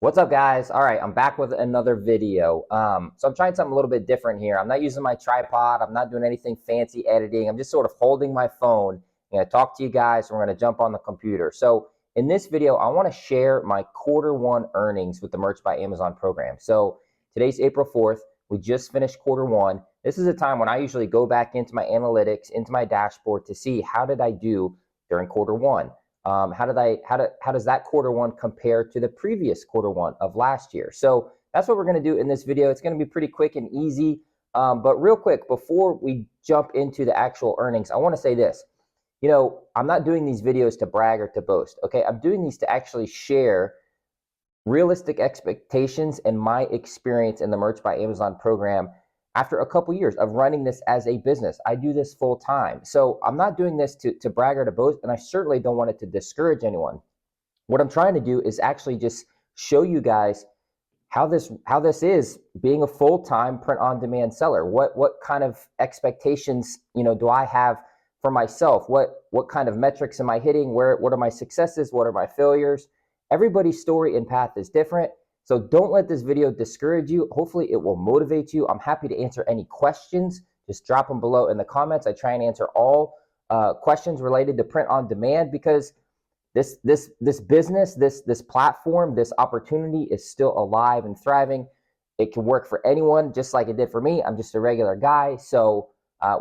What's up, guys? All right, I'm back with another video. So I'm trying something a little bit different here. I'm not using my tripod. I'm not doing anything fancy editing. I'm just sort of holding my phone. I'm gonna talk to you guys. We're gonna jump on the computer. So in this video, I want to share my quarter 1 earnings with the Merch by Amazon program. So today's April 4th. We just finished quarter 1. This is a time when I usually go back into my analytics, into my dashboard to see how did I do during quarter 1. How does that quarter 1 compare to the previous quarter 1 of last year? So that's what we're going to do in this video. It's going to be pretty quick and easy. But real quick, before we jump into the actual earnings, I want to say this. I'm not doing these videos to brag or to boast. Okay, I'm doing these to actually share realistic expectations and my experience in the Merch by Amazon program after a couple years of running this as a business. I do this full time. So I'm not doing this to brag or to boast, and I certainly don't want it to discourage anyone. What I'm trying to do is actually just show you guys how this is being a full-time print-on-demand seller. What kind of expectations do I have for myself? What kind of metrics am I hitting? What are my successes? What are my failures? Everybody's story and path is different. So don't let this video discourage you. Hopefully it will motivate you. I'm happy to answer any questions. Just drop them below in the comments. I try and answer all questions related to print on demand because this business, this platform, this opportunity is still alive and thriving. It can work for anyone, just like it did for me. I'm just a regular guy. So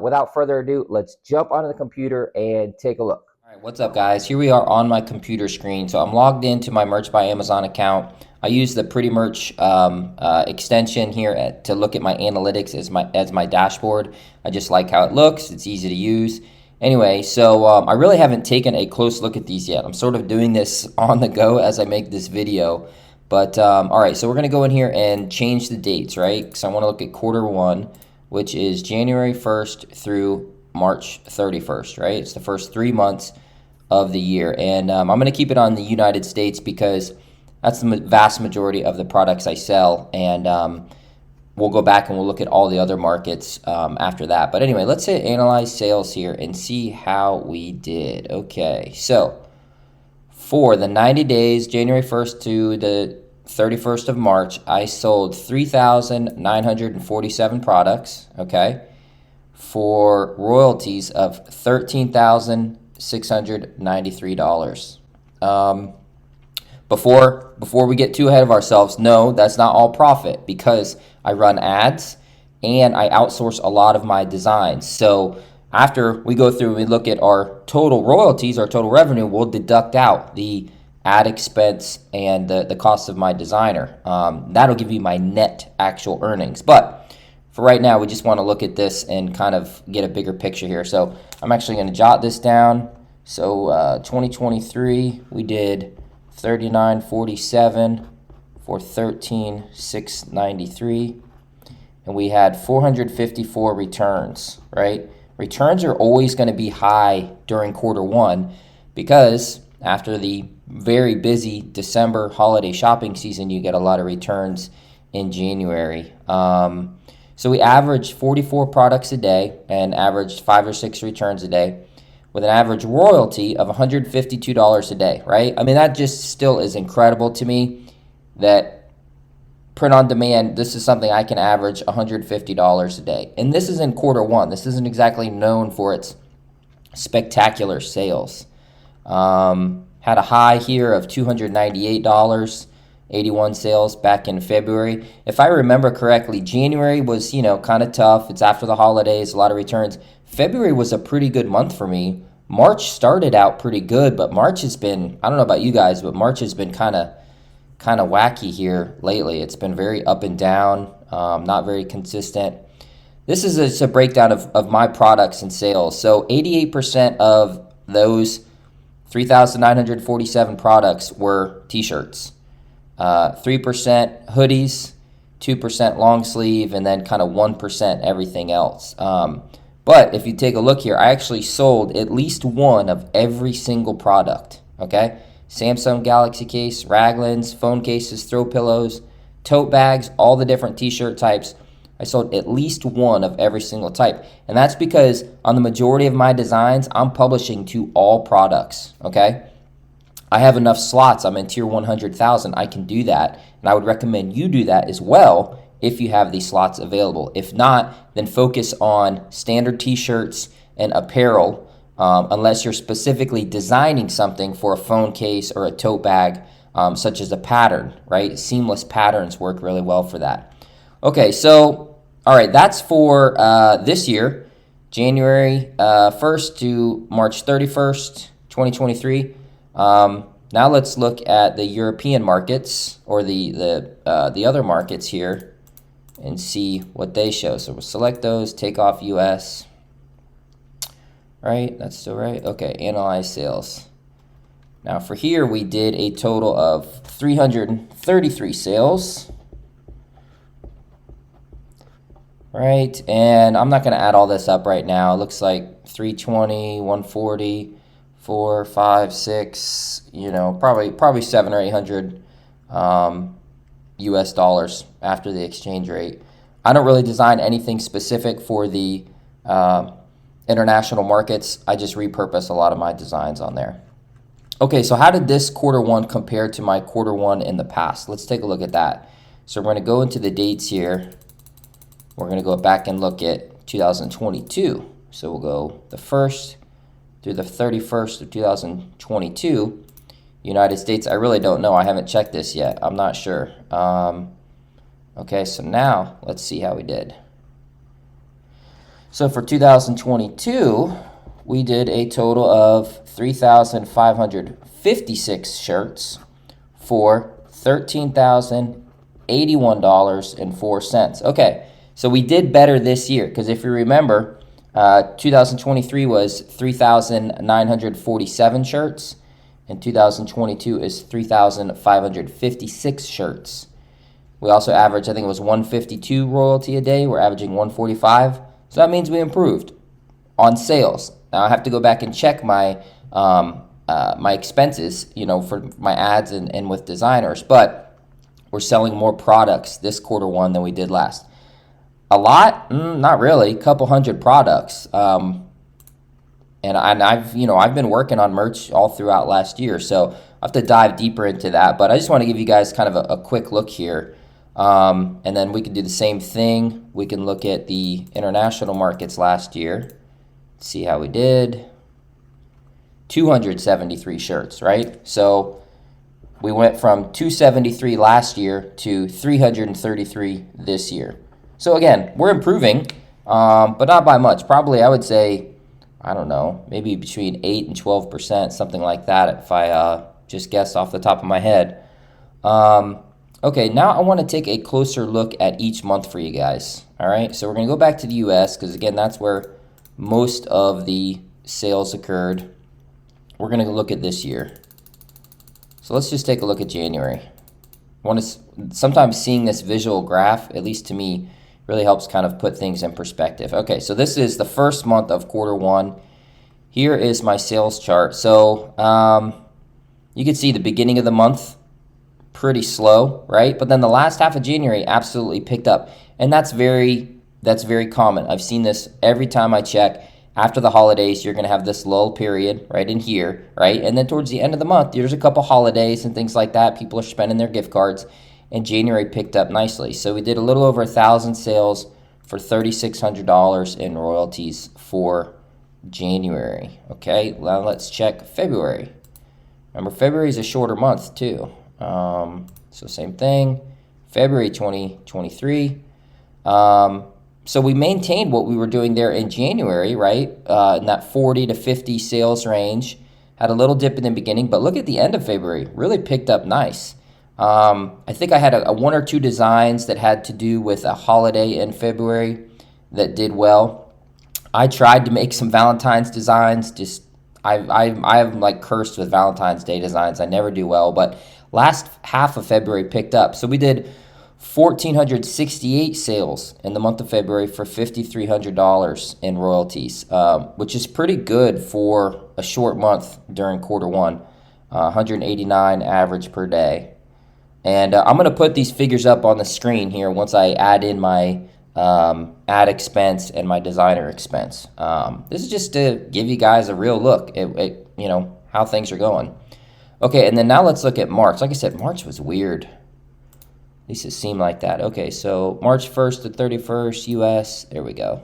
without further ado, let's jump onto the computer and take a look. All right, what's up, guys? Here we are on my computer screen. So I'm logged into my Merch by Amazon account. I use the Pretty Merch extension here to look at my analytics as my dashboard. I just like how it looks. It's easy to use. Anyway, so I really haven't taken a close look at these yet. I'm sort of doing this on the go as I make this video. But all right, so we're going to go in here and change the dates, right? Because I want to look at quarter 1, which is January 1st through March 31st, right? It's the first 3 months of the year. And I'm going to keep it on the United States because that's the vast majority of the products I sell. And we'll go back and we'll look at all the other markets after that. But anyway, let's hit analyze sales here and see how we did. Okay, so for the 90 days, January 1st to the 31st of March, I sold 3,947 products, okay, for royalties of $13,693. Before we get too ahead of ourselves, no, that's not all profit because I run ads and I outsource a lot of my designs. So after we go through and we look at our total royalties, our total revenue, we'll deduct out the ad expense and the cost of my designer. That'll give you my net actual earnings. But for right now, we just want to look at this and kind of get a bigger picture here. So I'm actually going to jot this down. So 2023, we did 39.47 for 13,693, and we had 454 returns, right? Returns are always going to be high during quarter 1 because after the very busy December holiday shopping season, you get a lot of returns in January. So we averaged 44 products a day and averaged 5 or 6 returns a day, with an average royalty of $152 a day, right? I mean, that just still is incredible to me that print on demand, this is something I can average $150 a day. And this is in quarter 1. This isn't exactly known for its spectacular sales. Had a high here of $298, 81 sales back in February. If I remember correctly, January was, kind of tough. It's after the holidays, a lot of returns. February was a pretty good month for me. March started out pretty good, but March has been, I don't know about you guys, but March has been kind of wacky here lately. It's been very up and down, not very consistent. This is just a breakdown of my products and sales. So 88% of those 3,947 products were t-shirts, 3% hoodies, 2% long sleeve, and then kind of 1% everything else. But if you take a look here, I actually sold at least one of every single product, okay? Samsung Galaxy case, Raglans, phone cases, throw pillows, tote bags, all the different t-shirt types. I sold at least one of every single type. And that's because on the majority of my designs, I'm publishing to all products, okay? I have enough slots, I'm in tier 100,000, I can do that. And I would recommend you do that as well if you have these slots available. If not, then focus on standard t-shirts and apparel, unless you're specifically designing something for a phone case or a tote bag, such as a pattern, right? Seamless patterns work really well for that. Okay, so, all right, that's for this year, January 1st to March 31st, 2023. Now let's look at the European markets, or the other markets here, and see what they show. So we'll select those, take off US. Right, that's still right. Okay, analyze sales. Now for here, we did a total of 333 sales. Right, and I'm not going to add all this up right now. It looks like 320, 140, 4, 5, 6, you know, probably 700 or 800 US dollars after the exchange rate. I don't really design anything specific for the international markets. I just repurpose a lot of my designs on there. Okay, so how did this quarter one compare to my quarter one in the past? Let's take a look at that. So we're going to go into the dates here. We're going to go back and look at 2022. So we'll go the 1st through the 31st of 2022. United States, I really don't know. I haven't checked this yet. I'm not sure. Okay, so now let's see how we did. So for 2022, we did a total of 3,556 shirts for $13,081.04. Okay, so we did better this year, because if you remember, 2023 was 3,947 shirts, and 2022 is 3,556 shirts. We also averaged, I think it was 152 royalty a day. We're averaging 145. So that means we improved on sales. Now I have to go back and check my my expenses, you know, for my ads and with designers, but we're selling more products this quarter one than we did last. A lot? Not really. A couple hundred products. And I've been working on merch all throughout last year, so I have to dive deeper into that. But I just want to give you guys kind of a quick look here. And then we can do the same thing. We can look at the international markets last year, see how we did. 273 shirts, right? So we went from 273 last year to 333 this year. So again, we're improving, but not by much. Probably, I would say, I don't know, maybe between 8 and 12%, something like that, if I just guessed off the top of my head. Okay, now I want to take a closer look at each month for you guys. All right, so we're going to go back to the US, because again, that's where most of the sales occurred. We're going to look at this year. So let's just take a look at January. Sometimes seeing this visual graph, at least to me, really helps kind of put things in perspective. Okay, so this is the first month of quarter one. Here is my sales chart. So you can see the beginning of the month, pretty slow, right? But then the last half of January absolutely picked up. And that's very common. I've seen this every time I check. After the holidays, you're going to have this lull period right in here, right? And then towards the end of the month, there's a couple holidays and things like that. People are spending their gift cards, and January picked up nicely. So we did a little over 1,000 sales for $3,600 in royalties for January. Okay, now let's check February. Remember, February is a shorter month too. So same thing, February 2023. So we maintained what we were doing there in January, right? In that 40 to 50 sales range. Had a little dip in the beginning, but look at the end of February. Really picked up nice. I think I had a one or two designs that had to do with a holiday in February that did well. I tried to make some Valentine's designs. Just I'm like cursed with Valentine's Day designs. I never do well, but last half of February picked up. So we did 1,468 sales in the month of February for $5,300 in royalties, which is pretty good for a short month during quarter one. 189 average per day. And I'm going to put these figures up on the screen here once I add in my ad expense and my designer expense. This is just to give you guys a real look at how things are going. Okay, and then now let's look at March. Like I said, March was weird. At least it seemed like that. Okay, so March 1st to 31st, US. There we go.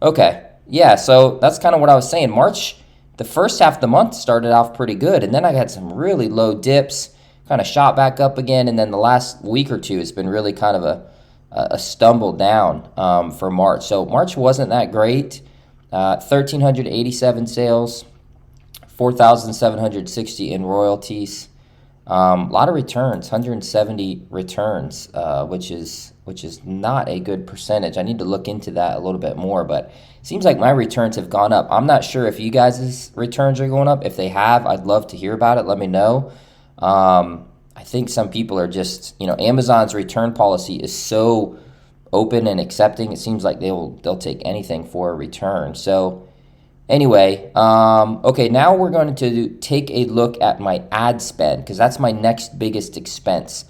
Okay, yeah, so that's kind of what I was saying. March, the first half of the month started off pretty good, and then I had some really low dips, kind of shot back up again, and then the last week or two has been really kind of a stumble down for March. So March wasn't that great. 1,387 sales, 4,760 in royalties. A lot of returns, 170 returns, which is not a good percentage. I need to look into that a little bit more, but it seems like my returns have gone up. I'm not sure if you guys' returns are going up. If they have, I'd love to hear about it. Let me know. I think some people are just, Amazon's return policy is so open and accepting. It seems like they'll take anything for a return. So anyway, okay, now we're going to take a look at my ad spend because that's my next biggest expense.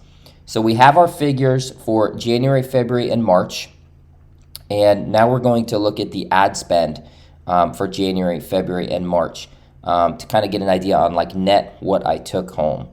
So we have our figures for January, February, and March. And now we're going to look at the ad spend for January, February, and March to kind of get an idea on like net what I took home.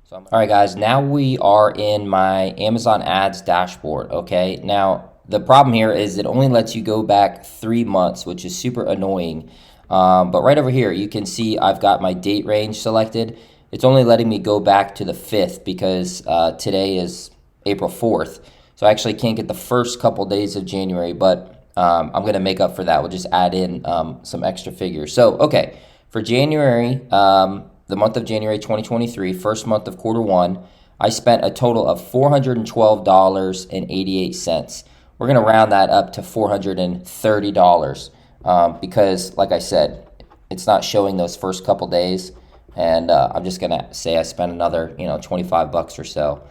So, all right, guys, now we are in my Amazon ads dashboard, okay? Now, the problem here is it only lets you go back 3 months, which is super annoying. But right over here, you can see I've got my date range selected. It's only letting me go back to the 5th because today is April 4th. So I actually can't get the first couple days of January, but I'm going to make up for that. We'll just add in some extra figures. So, okay, for January, the month of January 2023, first month of quarter one, I spent a total of $412.88. We're going to round that up to $430 because, like I said, it's not showing those first couple days. And I'm just going to say I spent another, $25 or so.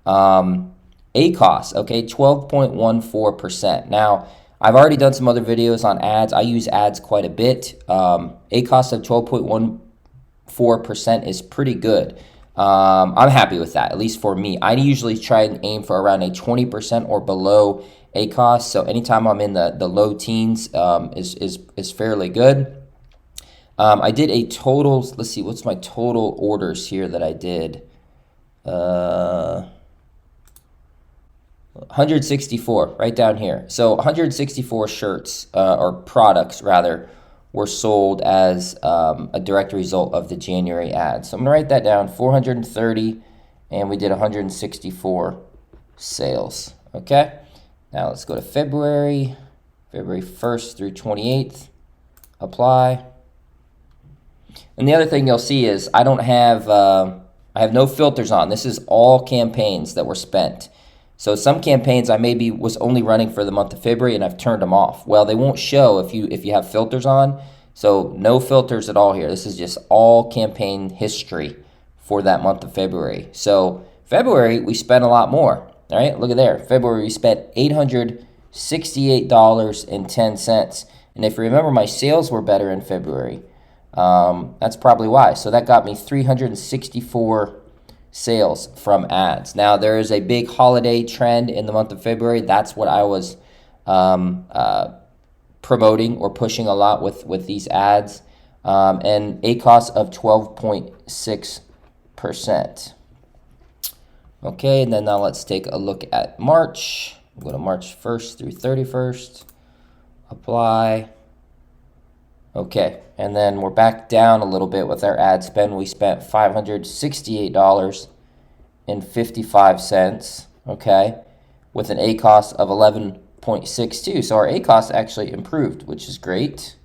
ACOS, okay, 12.14%. Now, I've already done some other videos on ads. I use ads quite a bit. ACOS of 12.14% is pretty good. I'm happy with that, at least for me. I usually try and aim for around a 20% or below ACOS. So anytime I'm in the low teens is fairly good. I did a total, let's see, what's my total orders here that I did? 164, right down here. So 164 shirts, or products rather, were sold as a direct result of the January ad. So I'm gonna write that down, 430, and we did 164 sales, okay? Now let's go to February 1st through 28th, apply. And the other thing you'll see is I don't have, I have no filters on. This is all campaigns that were spent. So some campaigns I maybe was only running for the month of February and I've turned them off. Well, they won't show if you have filters on. So no filters at all here. This is just all campaign history for that month of February. So February, we spent a lot more. All right, look at there. February, we spent $868.10. And if you remember, my sales were better in February. That's probably why. So that got me 364 sales from ads. Now, there is a big holiday trend in the month of February. That's what I was promoting or pushing a lot with these ads. And ACOS of 12.6%. Okay, and then now let's take a look at March. We'll go to March 1st through 31st. Apply. Okay, and then we're back down a little bit with our ad spend. We spent $568.55, okay, with an ACOS of 11.62. So our ACOS actually improved, which is great.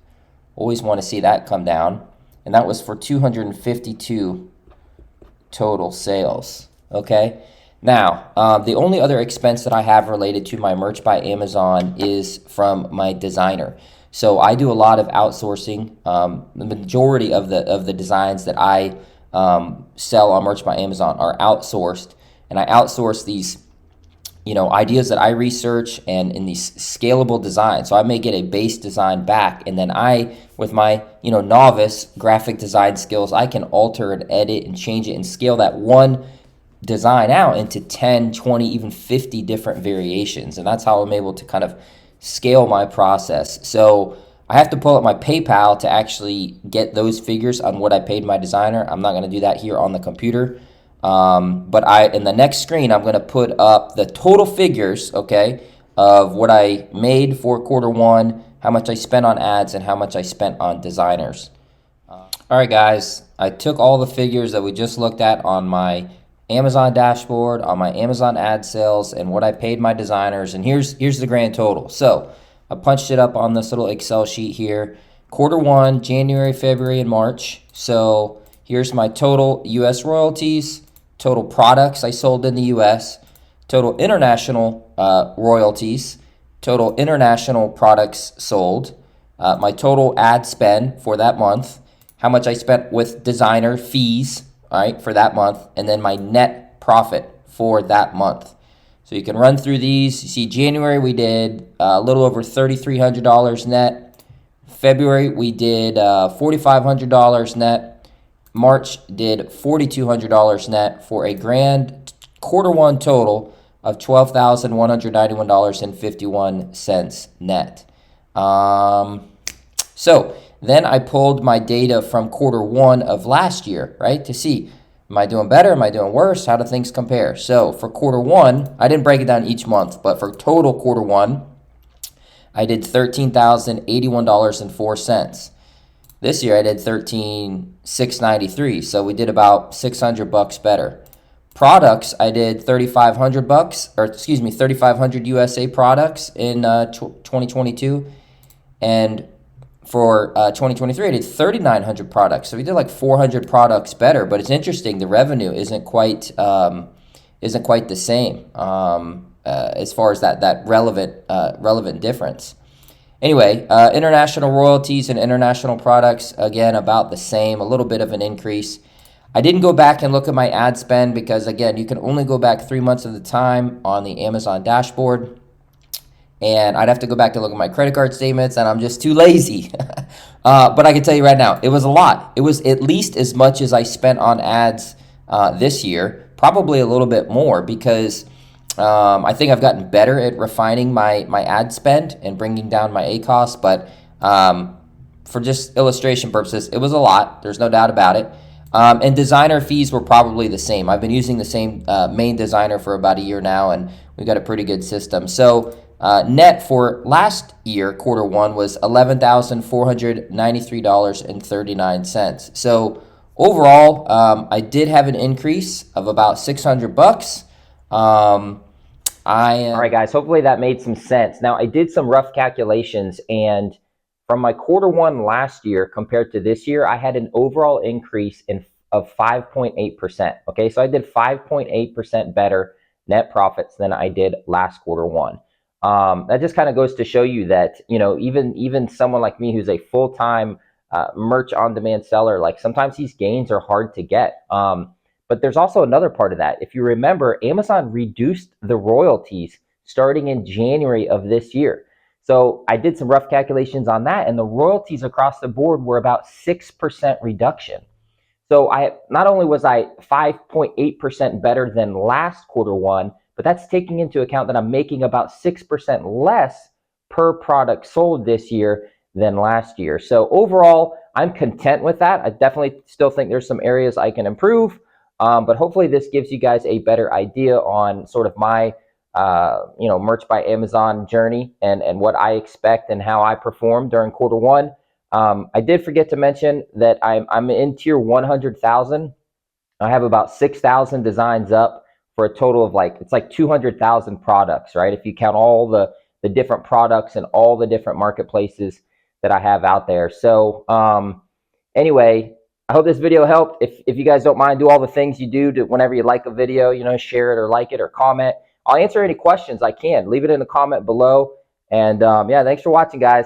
Always want to see that come down. And that was for 252 total sales, okay? Now, the only other expense that I have related to my merch by Amazon is from my designer. So I do a lot of outsourcing. The majority of the designs that I sell on Merch by Amazon are outsourced, and I outsource these, ideas that I research and in these scalable designs. So I may get a base design back, and then I, with my novice graphic design skills, I can alter and edit and change it and scale that one design out into 10, 20, even 50 different variations, and that's how I'm able to kind of scale my process. So I have to pull up my PayPal to actually get those figures on what I paid my designer. I'm not going to do that here on the computer. But in the next screen, I'm going to put up the total figures, okay, of what I made for quarter one, how much I spent on ads, and how much I spent on designers. All right, guys, I took all the figures that we just looked at on my Amazon dashboard, on my Amazon ad sales, and what I paid my designers, and here's the grand total. So I punched it up on this little Excel sheet here. Quarter one, January, February, and March. So here's my total U.S. royalties, total products I sold in the U.S., total international royalties, total international products sold, my total ad spend for that month, how much I spent with designer fees, all right, for that month, and then my net profit for that month. So you can run through these. You see, January we did a little over $3,300 net. February we did $4,500 net. March did $4,200 net for a grand quarter one total of $12,191.51 net. So then I pulled my data from quarter one of last year, right, to see, am I doing better? Am I doing worse? How do things compare? So for quarter one, I didn't break it down each month, but for total quarter one, I did $13,081.04. This year I did $13,693, so we did about $600 better. Products, I did $3,500 USA products in 2022, and for 2023, I did 3,900 products. So we did like 400 products better, but it's interesting. The revenue isn't quite the same as far as that relevant difference. Anyway, international royalties and international products, again, about the same, a little bit of an increase. I didn't go back and look at my ad spend because, again, you can only go back 3 months at a time on the Amazon dashboard. And I'd have to go back to look at my credit card statements, and I'm just too lazy. But I can tell you right now, it was a lot. It was at least as much as I spent on ads this year, probably a little bit more, because I think I've gotten better at refining my ad spend and bringing down my ACOS. But for just illustration purposes, it was a lot. There's no doubt about it. And designer fees were probably the same. I've been using the same main designer for about a year now, and we've got a pretty good system. So net for last year, quarter one, was $11,493.39. So overall, I did have an increase of about $600. All right, guys, hopefully that made some sense. Now, I did some rough calculations, and from my quarter one last year compared to this year, I had an overall increase of 5.8%. Okay, so I did 5.8% better net profits than I did last quarter one. That just kind of goes to show you that, you know, even someone like me who's a full-time merch on-demand seller, like sometimes these gains are hard to get. But there's also another part of that. If you remember, Amazon reduced the royalties starting in January of this year. So I did some rough calculations on that, and the royalties across the board were about 6% reduction. So not only was I 5.8% better than last quarter one, but that's taking into account that I'm making about 6% less per product sold this year than last year. So overall, I'm content with that. I definitely still think there's some areas I can improve, but hopefully this gives you guys a better idea on sort of my Merch by Amazon journey and what I expect and how I perform during quarter one. I did forget to mention that I'm in tier 100,000. I have about 6,000 designs up for a total of it's like 200,000 products, right? If you count all the different products and all the different marketplaces that I have out there. So anyway, I hope this video helped. If you guys don't mind, do all the things you do to whenever you like a video, share it or like it or comment. I'll answer any questions I can. Leave it in the comment below. And yeah, thanks for watching, guys.